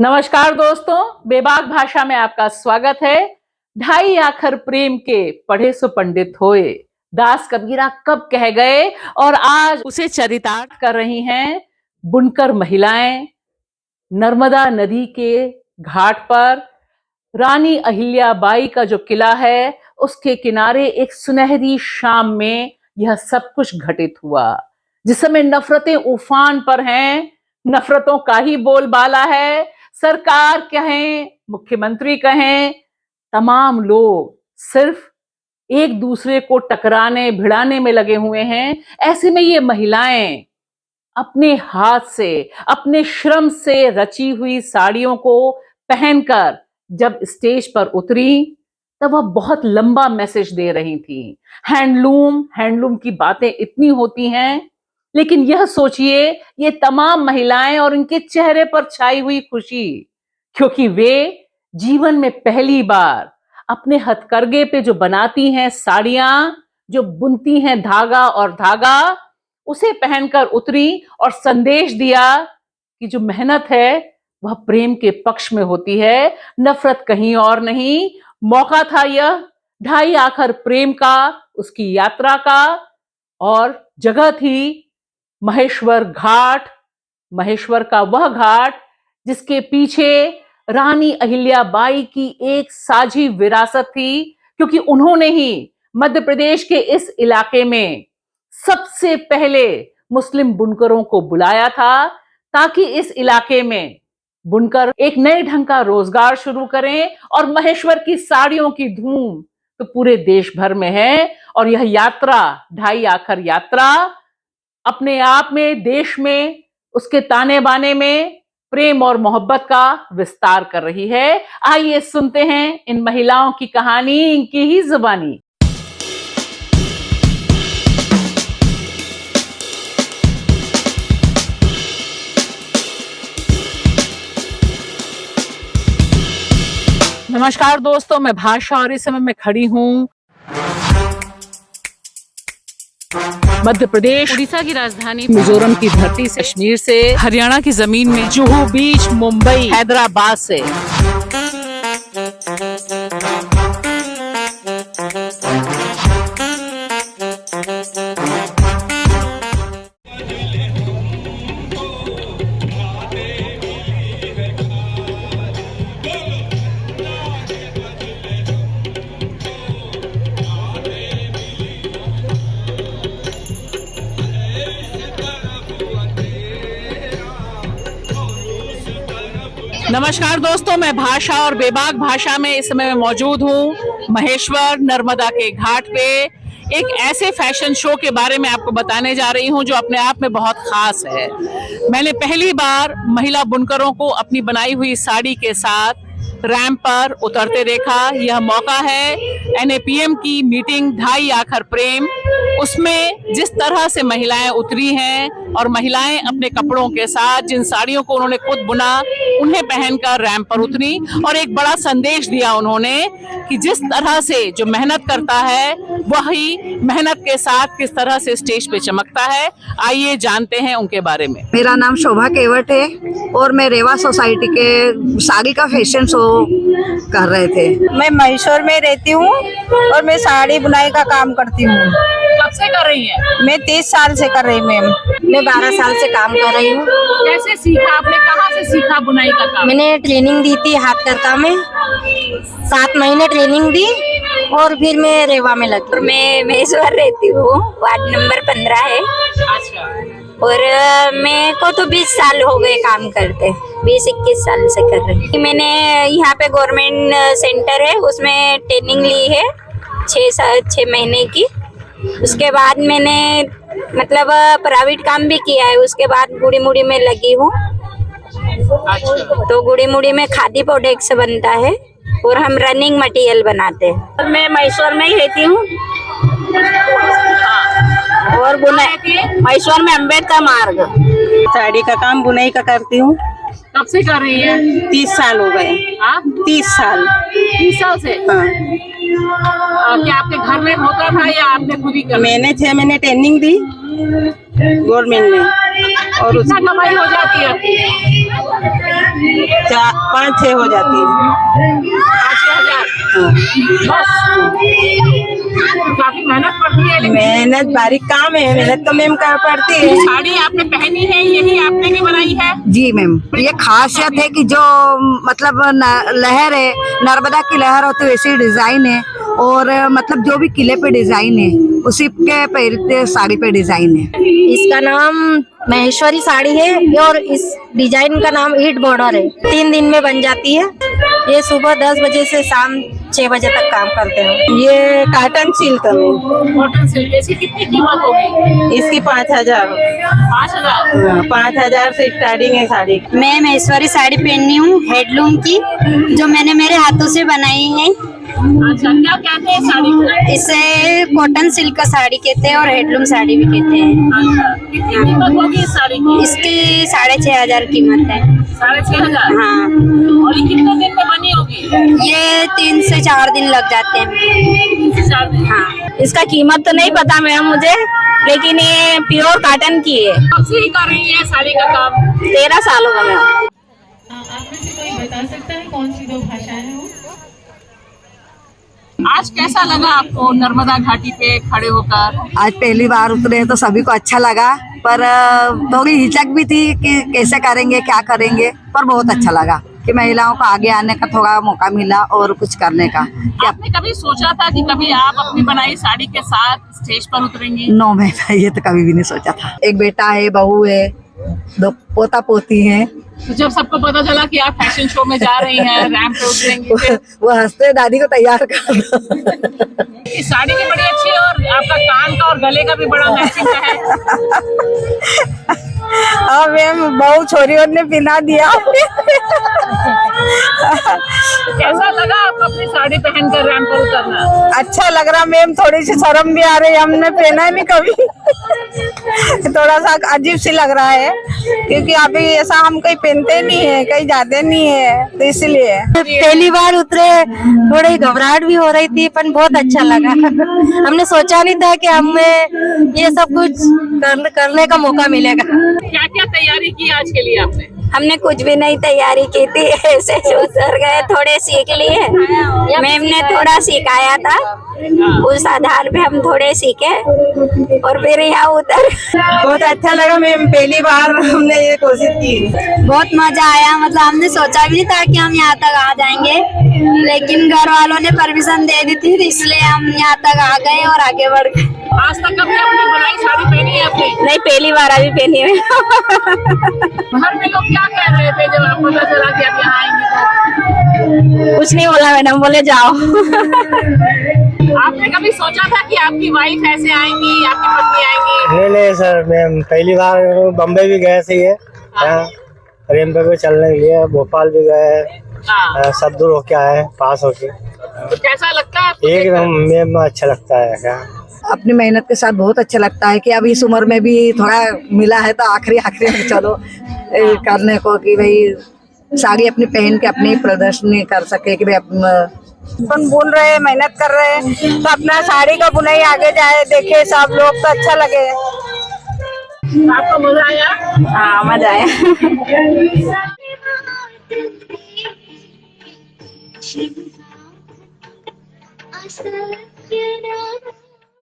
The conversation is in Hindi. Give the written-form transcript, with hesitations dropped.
नमस्कार दोस्तों, बेबाक भाषा में आपका स्वागत है। ढाई आखर प्रेम के पढ़े सो पंडित होए, दास कबीरा कब कह गए, और आज उसे चरितार्थ कर रही हैं बुनकर महिलाएं। नर्मदा नदी के घाट पर रानी अहिल्याबाई का जो किला है, उसके किनारे एक सुनहरी शाम में यह सब कुछ घटित हुआ, जिस समय नफरतें उफान पर हैं, नफरतों का ही बोलबाला है। सरकार कहें, मुख्यमंत्री कहें, तमाम लोग सिर्फ एक दूसरे को टकराने भिड़ाने में लगे हुए हैं। ऐसे में ये महिलाएं अपने हाथ से, अपने श्रम से रची हुई साड़ियों को पहनकर जब स्टेज पर उतरी, तब वह बहुत लंबा मैसेज दे रही थी। हैंडलूम की बातें इतनी होती हैं, लेकिन यह सोचिए, ये तमाम महिलाएं और इनके चेहरे पर छाई हुई खुशी, क्योंकि वे जीवन में पहली बार अपने हथकरघे पे जो बनाती हैं साड़ियां, जो बुनती हैं धागा और धागा, उसे पहनकर उतरी और संदेश दिया कि जो मेहनत है वह प्रेम के पक्ष में होती है, नफरत कहीं और नहीं। मौका था यह ढाई आखर प्रेम का, उसकी यात्रा का, और जगह थी महेश्वर घाट। महेश्वर का वह घाट जिसके पीछे रानी अहिल्याबाई की एक साझी विरासत थी, क्योंकि उन्होंने ही मध्य प्रदेश के इस इलाके में सबसे पहले मुस्लिम बुनकरों को बुलाया था, ताकि इस इलाके में बुनकर एक नए ढंग का रोजगार शुरू करें। और महेश्वर की साड़ियों की धूम तो पूरे देश भर में है, और यह यात्रा, ढाई आखर यात्रा, अपने आप में देश में उसके ताने बाने में प्रेम और मोहब्बत का विस्तार कर रही है। आइए सुनते हैं इन महिलाओं की कहानी, इनकी ही जुबानी। नमस्कार दोस्तों, मैं भाषा और इस समय मैं खड़ी हूं मध्य प्रदेश, उड़ीसा की राजधानी मिजोरम की धरती से, कश्मीर से, हरियाणा की जमीन में, जुहू बीच, मुंबई, हैदराबाद से। नमस्कार दोस्तों, मैं भाषा और बेबाक भाषा में इस समय मैं मौजूद हूँ महेश्वर नर्मदा के घाट पे। एक ऐसे फैशन शो के बारे में आपको बताने जा रही हूँ जो अपने आप में बहुत खास है। मैंने पहली बार महिला बुनकरों को अपनी बनाई हुई साड़ी के साथ रैंप पर उतरते देखा। यह मौका है NAPM की मीटिंग ढाई आखर प्रेम, उसमें जिस तरह से महिलाएं उतरी हैं, और महिलाएं अपने कपड़ों के साथ, जिन साड़ियों को उन्होंने खुद बुना, उन्हें पहनकर रैंप पर उतरी, और एक बड़ा संदेश दिया उन्होंने कि जिस तरह से जो मेहनत करता है, वही मेहनत के साथ किस तरह से स्टेज पे चमकता है। आइए जानते हैं उनके बारे में। मेरा नाम शोभा केवट है और मैं रेवा सोसाइटी के साड़ी का फैशन शो कर रहे थे। मैं मैसूर में रहती हूँ और मैं साड़ी बुनाई का काम करती हूँ। कब से कर रही हैं? मैं 30 साल से कर रही मैम। मैं 12 साल से काम कर रही हूँ। कैसे सीखा आपने, कहाँ से सीखा बुनाई का काम? मैंने ट्रेनिंग दी थी हाथ करता में, 7 महीने ट्रेनिंग दी और फिर मैं रेवा में लगी। मैं मैसूर रहती हूँ, वार्ड नंबर 15 है। अच्छा। और मैं को तो 20 साल हो गए काम करते, 20-21 साल से कर रही। मैंने यहाँ पे गवर्नमेंट सेंटर है, उसमें ट्रेनिंग ली है 6 महीने की। उसके बाद मैंने मतलब प्राइवेट काम भी किया है। उसके बाद गुड़ी मुड़ी में लगी हूँ। तो गुड़ी मुड़ी में खादी प्रोडक्ट्स बनता है और हम रनिंग मटेरियल बनाते हैं। मैं मैसूर में ही रहती हूँ और मैसूर में अम्बेडकर मार्ग। साड़ी का काम बुनाई का करती हूँ। कब से कर रही है? 30 साल हो गए। 30 साल। 30 साल से? हाँ। क्या आपके घर में होता था या आपने खुद ही कर? मैंने 6 महीने ट्रेनिंग दी गवर्नमेंट में। और कितना कमाई हो जाती है? 5-6 हो जाती है। 5,000 बस। काफी मेहनत पड़ती है, लेकिन मेहनत बारीक काम है, मेहनत तो मैम कर पड़ती है। साड़ी आपने पहनी है, यही आपने भी बनाई है? जी मैम, ये खासियत है कि जो मतलब लहर है, नर्मदा की लहर होती है वैसी डिजाइन है, और मतलब जो भी किले पे डिजाइन है उसी के पहनते साड़ी पे डिजाइन है। इसका नाम महेश्वरी साड़ी है और इस डिजाइन का नाम ईट बॉर्डर है। 3 दिन में बन जाती है। ये सुबह 10 बजे से शाम 6 बजे तक काम करते हैं। ये काटन सिल्क है मैम। कॉटन सिल्क, इसकी कितनी कीमत होगी? इसकी 5,000। 5,000। 5,000 से स्टार्टिंग है साड़ी। मैं महेश्वरी साड़ी पहनी हूँ हैंडलूम की, जो मैंने मेरे हाथों से बनाई है। अच्छा, क्या कहते हैं साड़ी को? इसे कॉटन सिल्क का साड़ी कहते हैं और हैंडलूम साड़ी भी कहते हैं। अच्छा, कितनी कीमत होगी इस साड़ी की? इसकी 6,500 कीमत है। 6,500। हाँ, और ये कितने दिन में बनी होगी? ये 3 से 4 दिन लग जाते हैं। 3 से 4 दिन। हाँ, इसका कीमत तो नहीं पता मैम मुझे, लेकिन ये प्योर कॉटन की है। कब से ही कर रही है साड़ी का काम? 13 साल हो गए मैम। आप में से कोई बता सकता है कौन सी 2 भाषाएं हैं वो? आज कैसा लगा आपको नर्मदा घाटी पे खड़े होकर? आज पहली बार उतरे तो सभी को अच्छा लगा, पर थोड़ी हिचक भी थी कि कैसे करेंगे, क्या करेंगे, पर बहुत अच्छा लगा कि महिलाओं को आगे आने का थोड़ा मौका मिला और कुछ करने का। आपने कभी सोचा था कि कभी आप अपनी बनाई साड़ी के साथ स्टेज पर उतरेंगी? नो मैम, ये तो कभी भी नहीं सोचा था। एक बेटा है, बहू है, 2 पोता पोती है। तो जब सबको पता चला कि आप फैशन शो में जा रही हैं, रैंप पे उतरेंगी, फिर वो हंसते दादी को तैयार कर दो। इस साड़ी भी बड़ी अच्छी है और आपका कान का और गले का भी बड़ा मैचिंग का है। हाँ मैम, बहू छोरियों ने पिला दिया। कैसा लगा आपको अपनी साड़ी पहनकर रैंप पर उतरना? अच्छा लग रहा मैम, थोड़ी सी शर्म भी आ रही है, हमने पहना ही नहीं कभी। थोड़ा सा अजीब सी लग रहा है, क्योंकि अभी ऐसा हम कहीं पहनते नहीं है, कहीं जाते नहीं है, तो इसलिए। पहली बार उतरे, थोड़ी घबराहट भी हो रही थी, पर बहुत अच्छा लगा। हमने सोचा नहीं था कि हमें ये सब कुछ करने का मौका मिलेगा। क्या क्या तैयारी की आज के लिए आपने? हमने कुछ भी नहीं तैयारी की थी, ऐसे उतर गए, थोड़े सीख लिए। मैम ने थोड़ा सिखाया था, उस आधार पे हम थोड़े सीखे और फिर यहाँ उतर। बहुत अच्छा लगा मैम, पहली बार हमने ये कोशिश की। बहुत मजा आया, मतलब हमने सोचा भी नहीं था कि हम यहाँ तक आ जाएंगे, लेकिन घर वालों ने परमिशन दे दी थी, इसलिए हम यहाँ तक आ गए और आगे बढ़ गए। आज तक कभी अपनी बनाई साड़ी पहनी है आपने? नहीं, पहली बार अभी पहनी है। घर में लोग क्या कह रहे थे जब आपको पता चला कि आप यहाँ आएंगी? तो कुछ नहीं बोला मैडम, बोले जाओ। आपने कभी सोचा था कि आपकी वाइफ ऐसे आएंगी, आपकी पत्नी आएंगी? नहीं सर, मैम पहली बार बम्बई भी गए थे, ये ट्रेन पे भी चलने के लिए भोपाल भी गए, हाँ। सब दूर होके आए, पास होके। तो कैसा लगता है आपको? एकदम मैम अच्छा लगता है। क्या अपनी मेहनत के साथ बहुत अच्छा लगता है कि अब इस उम्र में भी थोड़ा मिला है तो आखिरी में चलो करने को, कि भाई साड़ी अपनी पहन के अपनी प्रदर्शनी कर सके, कि भाई अपन बुन रहे, मेहनत कर रहे हैं, तो अपना साड़ी का बुनाई आगे जाए, देखे सब लोग तो अच्छा लगे। आपको मजा आया? हाँ, मजा आया। I said, you know.